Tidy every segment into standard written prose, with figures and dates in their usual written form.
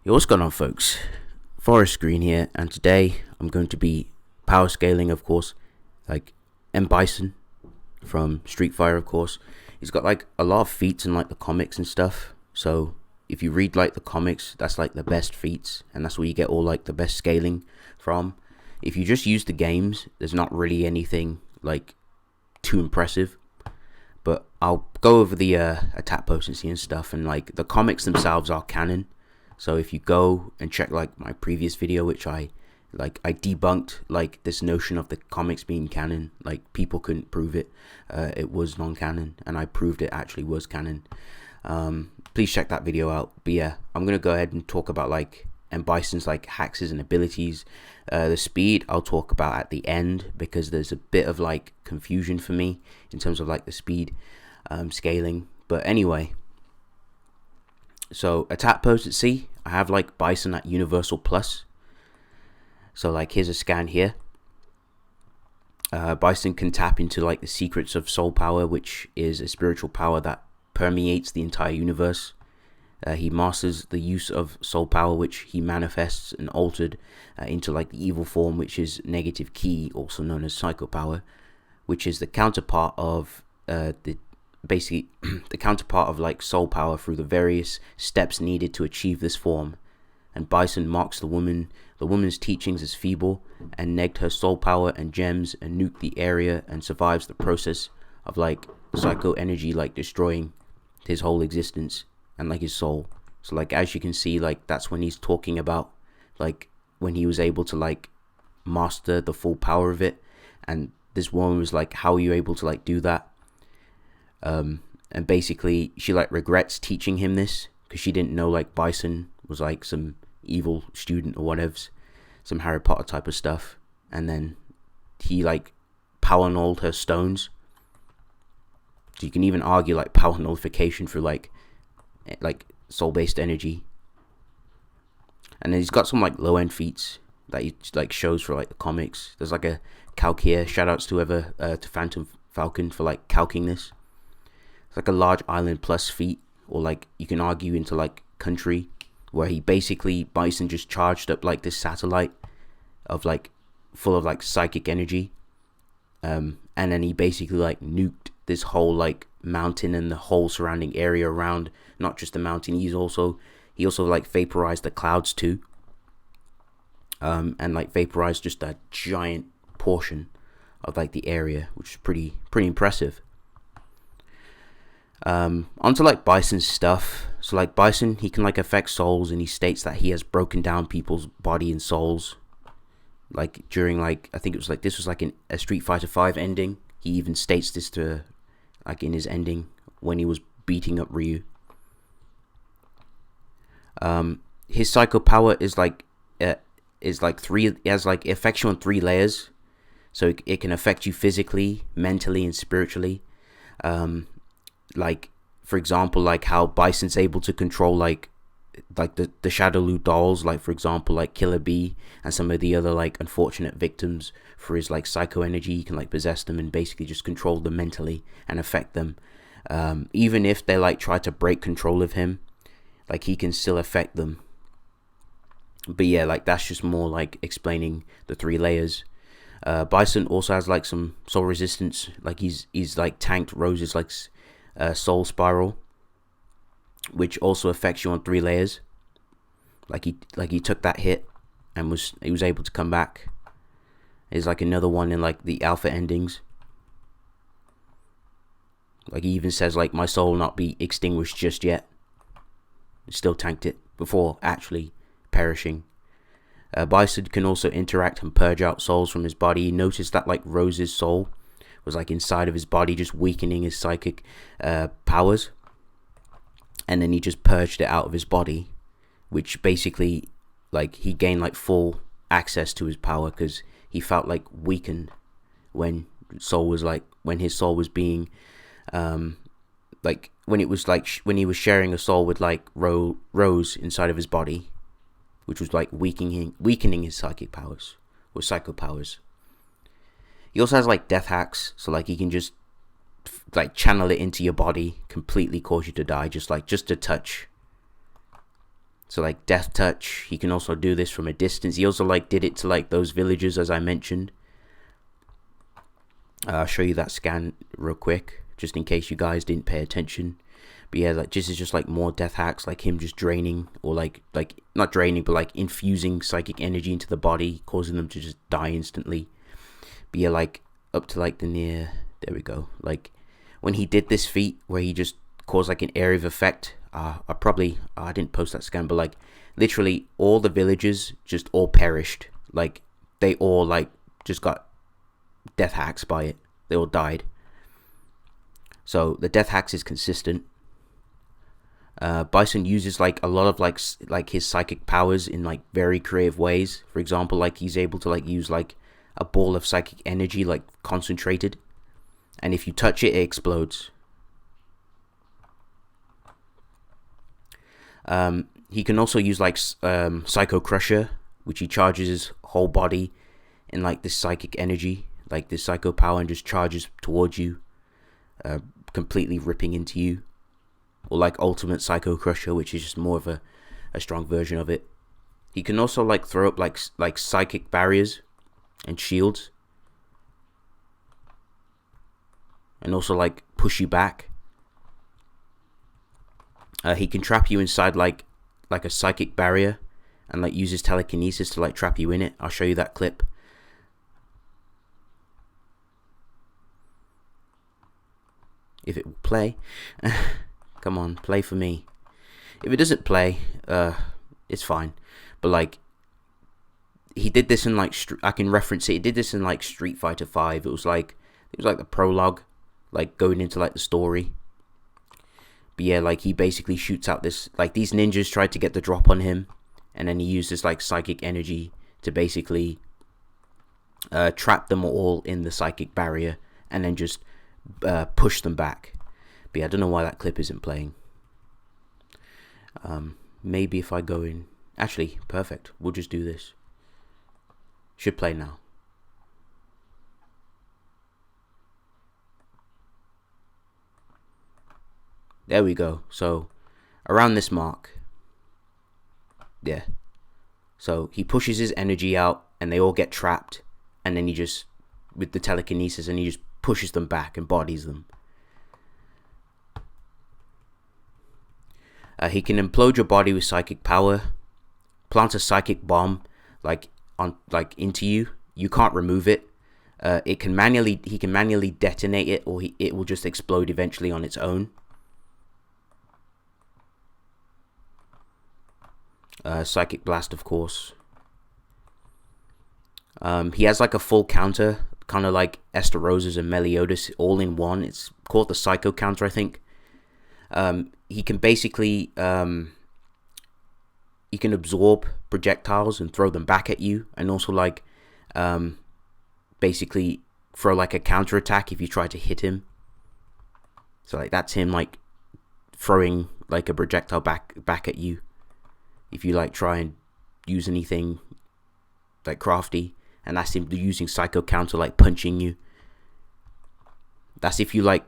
Yo, what's going on, folks? Forest Green here, and today I'm going to be power scaling, of course, like M. Bison from Street Fighter, of course. He's got like a lot of feats in like the comics and stuff. So if you read like the comics, that's like the best feats, and that's where you get all like the best scaling from. If you just use the games, there's not really anything like too impressive. But I'll go over the attack potency and stuff, and like the comics themselves are canon. So if you go and check like my previous video, which I debunked like this notion of the comics being canon, like people couldn't prove it. It was non-canon, and I proved it actually was canon. Please check that video out. But yeah, I'm gonna go ahead and talk about like M. Bison's like hacks and abilities. The speed I'll talk about at the end, because there's a bit of like confusion for me in terms of like the speed scaling. But anyway, so attack potency, I have like Bison at Universal Plus. So like here's a scan here. Bison can tap into like the secrets of soul power, which is a spiritual power that permeates the entire universe. He masters the use of soul power, which he manifests and altered into like the evil form, which is negative ki, also known as Psychopower, which is the counterpart of basically the counterpart of like soul power through the various steps needed to achieve this form. And Bison marks the woman's teachings as feeble, and negged her soul power and gems and nuked the area, and survives the process of like psycho energy like destroying his whole existence and like his soul. So like as you can see, like that's when he's talking about like when he was able to like master the full power of it. And this woman was like, how are you able to like do that? And basically she like regrets teaching him this, because she didn't know like Bison was like some evil student or whatever, some Harry Potter type of stuff. And then he like power nulled her stones. So you can even argue like power nullification through like soul-based energy. And then he's got some like low-end feats that he like shows for like the comics. There's like a calc here. Shoutouts to whoever to Phantom Falcon for like calcing this. It's like a large island plus feat, or like you can argue into like country, where he basically Bison just charged up like this satellite of like full of like psychic energy, and then he basically like nuked this whole like mountain and the whole surrounding area around. Not just the mountain, he also like vaporized the clouds too, and like vaporized just a giant portion of like the area, which is pretty impressive. Onto like Bison's stuff. So like Bison, he can like affect souls, and he states that he has broken down people's body and souls. Like during like, I think it was like, this was like a Street Fighter 5 ending. He even states this to like in his ending when he was beating up Ryu. His psycho power is like three. It has like affection on 3 layers, so it can affect you physically, mentally, and spiritually. Like for example, like how Bison's able to control like the Shadowloo dolls, like for example like Killer Bee and some of the other like unfortunate victims. For his like psycho energy, he can like possess them and basically just control them mentally and affect them. Even if they like try to break control of him, like he can still affect them. But yeah, like that's just more like explaining the 3 layers. Bison also has like some soul resistance. Like he's like tanked Rose's like soul spiral, which also affects you on 3 layers. Like he took that hit and he was able to come back. There's like another one in like the alpha endings. Like he even says like, my soul will not be extinguished just yet. Still tanked it before actually perishing. Bison can also interact and purge out souls from his body. He noticed that like Rose's soul was like inside of his body, just weakening his psychic powers, and then he just purged it out of his body, which basically like he gained like full access to his power, because he felt like weakened when his soul was being like when it was like when he was sharing a soul with like Rose inside of his body, which was like weakening his psychic powers or psycho powers. He also has like death hacks, so like he can just like channel it into your body, completely cause you to die, just a touch. So like Death Touch, he can also do this from a distance. He also like did it to like those villagers, as I mentioned. I'll show you that scan real quick, just in case you guys didn't pay attention. But yeah, like this is just like more death hacks, like him just draining, or like not draining, but like infusing psychic energy into the body, causing them to just die instantly. But yeah, like up to like there we go. Like when he did this feat where he just caused like an area of effect, I didn't post that scan, but like literally all the villagers just all perished. Like they all like just got death hacks by it. They all died. So the death hacks is consistent. Bison uses like a lot of like his psychic powers in like very creative ways. For example, like he's able to like use like a ball of psychic energy, like concentrated, and if you touch it, it explodes. He can also use like Psycho Crusher, which he charges his whole body in like this psychic energy, like this psycho power, and just charges towards you, completely ripping into you. Or like Ultimate Psycho Crusher, which is just more of a strong version of it. He can also like throw up like psychic barriers and shields, and also like push you back. He can trap you inside like a psychic barrier, and like uses telekinesis to like trap you in it. I'll show you that clip. If it will play. Come on, play for me. If it doesn't play, it's fine. But like, he did this in like I can reference it. He did this in like Street Fighter 5. It was like the prologue, like going into like the story. But yeah, like he basically shoots out this, like these ninjas tried to get the drop on him, and then he used this like psychic energy to basically trap them all in the psychic barrier, and then just push them back. But yeah, I don't know why that clip isn't playing. Maybe if I go in, actually, perfect. We'll just do this. Should play now. There we go. So around this mark, yeah. So he pushes his energy out, and they all get trapped, and then he just, with the telekinesis, and he just pushes them back and bodies them. He can implode your body with psychic power, plant a psychic bomb into you. You can't remove it. He can manually detonate it, or it will just explode eventually on its own. Psychic blast, of course. He has like a full counter, kind of like Esterosa's and Meliodas all in one. It's called the Psycho counter, I think. He can basically he can absorb projectiles and throw them back at you, and also like basically throw like a counter attack if you try to hit him. So like that's him like throwing like a projectile back at you if you like try and use anything like crafty, and that's him using Psycho counter, like punching you. That's if you like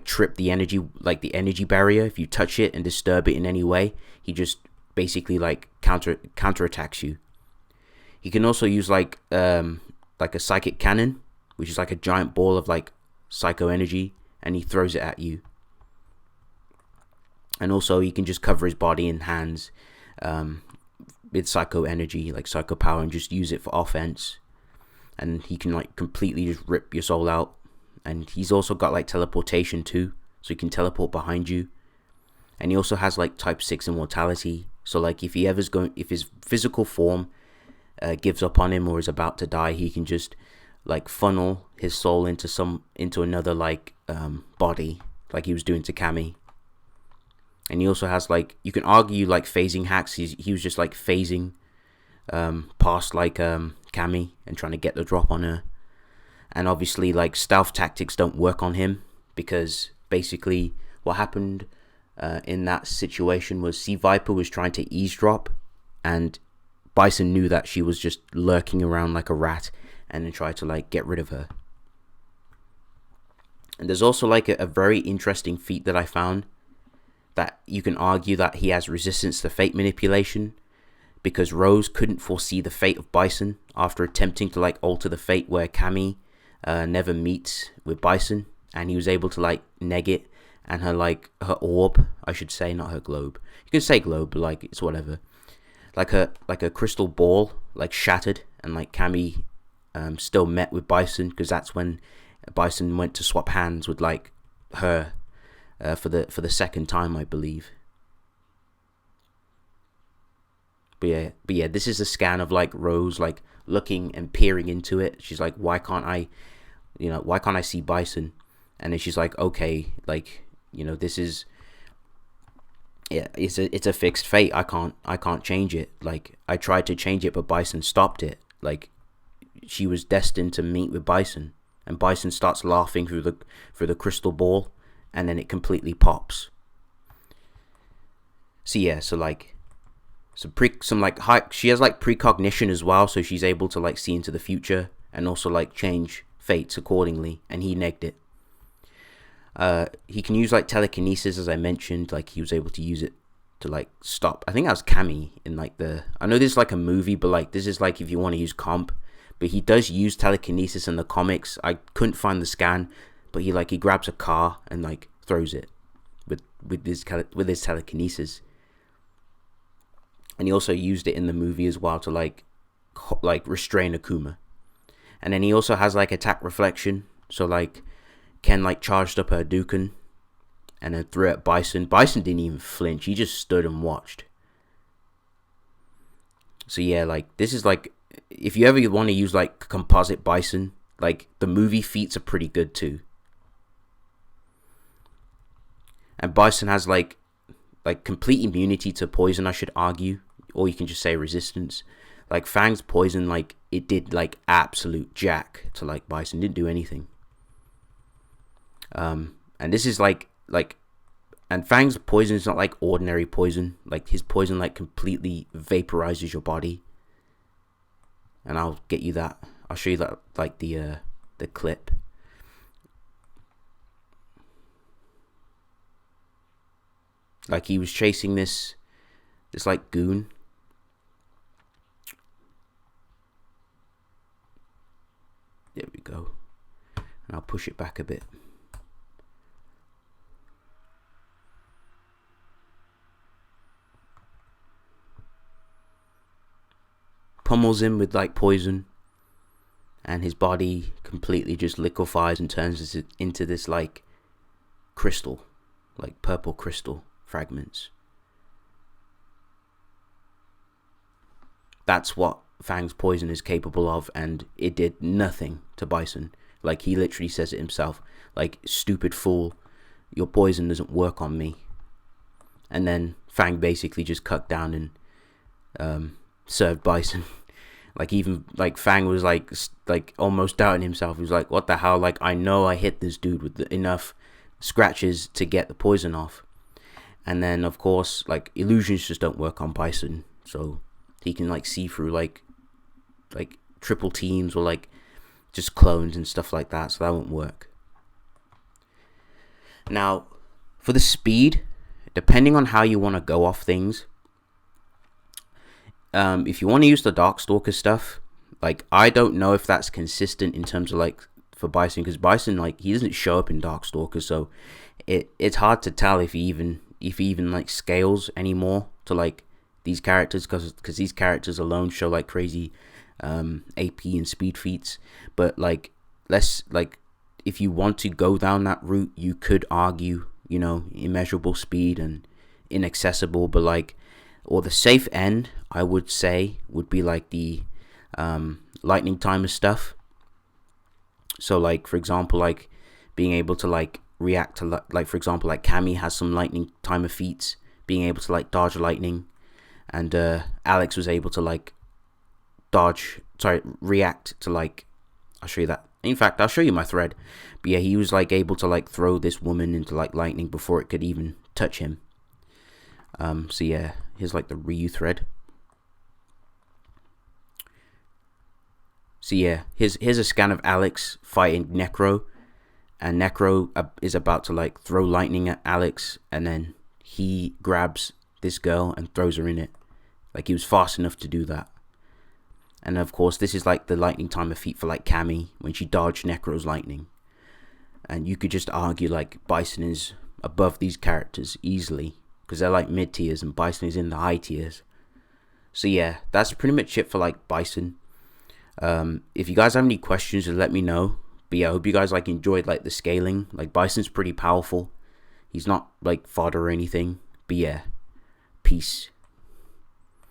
trip the energy, like the energy barrier. If you touch it and disturb it in any way, he just basically like counter attacks you. He can also use like a psychic cannon, which is like a giant ball of like psycho energy, and he throws it at you. And also he can just cover his body and hands with psycho energy, like psycho power, and just use it for offense. And he can like completely just rip your soul out. And he's also got like teleportation too, so he can teleport behind you. And he also has like type 6 immortality, so like if his physical form gives up on him or is about to die, he can just like funnel his soul into another like body, like he was doing to Cammy. And he also has like, you can argue like phasing hacks. He was just like phasing past like Cammy and trying to get the drop on her. And obviously like stealth tactics don't work on him, because basically what happened in that situation was Sea Viper was trying to eavesdrop, and Bison knew that she was just lurking around like a rat, and then tried to like get rid of her. And there's also like a very interesting feat that I found that you can argue that he has resistance to fate manipulation, because Rose couldn't foresee the fate of Bison after attempting to like alter the fate where Cammy never meets with Bison, and he was able to like neg it, and her orb, I should say, not her globe. You can say globe, but like it's whatever. Like a crystal ball like shattered, and like Cammy still met with Bison, because that's when Bison went to swap hands with like her for the second time, I believe. But yeah, this is a scan of like Rose like looking and peering into it. She's like, why can't I see Bison? And then she's like, okay, like, this is, yeah, it's a fixed fate. I can't change it. Like, I tried to change it, but Bison stopped it. Like, she was destined to meet with Bison, and Bison starts laughing through the crystal ball, and then it completely pops. So yeah, she has like precognition as well, so she's able to like see into the future and also like change fates accordingly, and he negged it. He can use like telekinesis, as I mentioned. Like, he was able to use it to like stop, I think that was Cammy in like I know this is like a movie, but like this is like if you want to use comp, but he does use telekinesis in the comics. I couldn't find the scan, but he grabs a car and like throws it with his telekinesis. And he also used it in the movie as well to like restrain Akuma. And then he also has like attack reflection, so like Ken like charged up her Hadouken and then threw at Bison. Bison didn't even flinch, he just stood and watched. So yeah, like this is like, if you ever want to use like composite Bison, like the movie feats are pretty good too. And Bison has like complete immunity to poison, I should argue, or you can just say resistance. Like Fang's poison, like it did like absolute jack to like Bison, didn't do anything. And this is like and Fang's poison is not like ordinary poison. Like his poison like completely vaporizes your body. And I'll get you that. I'll show you that, like the clip. Like he was chasing this like goon. There we go. And I'll push it back a bit. Pummels him with like poison, and his body completely just liquefies and turns into this like crystal, like purple crystal fragments. That's what Fang's poison is capable of, and it did nothing to Bison. Like he literally says it himself, like, stupid fool, your poison doesn't work on me. And then Fang basically just cut down and served Bison. Like even like Fang was like almost doubting himself. He was like, what the hell, like I know I hit this dude with enough scratches to get the poison off. And then of course like illusions just don't work on Bison, so he can like see through like triple teams or like just clones and stuff like that, so that won't work. Now for the speed, depending on how you want to go off things, if you want to use the Darkstalker stuff, like I don't know if that's consistent in terms of like for Bison, because Bison, like, he doesn't show up in Darkstalker, so it's hard to tell if he even like scales anymore to like these characters, because these characters alone show like crazy AP and speed feats. But like, if you want to go down that route, you could argue, immeasurable speed and inaccessible, but like, or the safe end, I would say, would be like the lightning timer stuff. So like, for example, like being able to like react to like for example, like Cammy has some lightning timer feats, being able to like dodge lightning, and Alex was able to like react to like, I'll show you that. In fact, I'll show you my thread. But yeah, he was like able to like throw this woman into like lightning before it could even touch him. So yeah, here's like the Ryu thread. So yeah, here's a scan of Alex fighting Necro, and Necro is about to like throw lightning at Alex, and then he grabs this girl and throws her in it. Like, he was fast enough to do that. And of course, this is like the lightning timer feat for like Cammy when she dodged Necro's lightning. And you could just argue like Bison is above these characters easily, because they're like mid tiers and Bison is in the high tiers. So yeah, that's pretty much it for like Bison. If you guys have any questions, just let me know. But yeah, I hope you guys like enjoyed like the scaling. Like, Bison's pretty powerful. He's not like fodder or anything. But yeah, peace.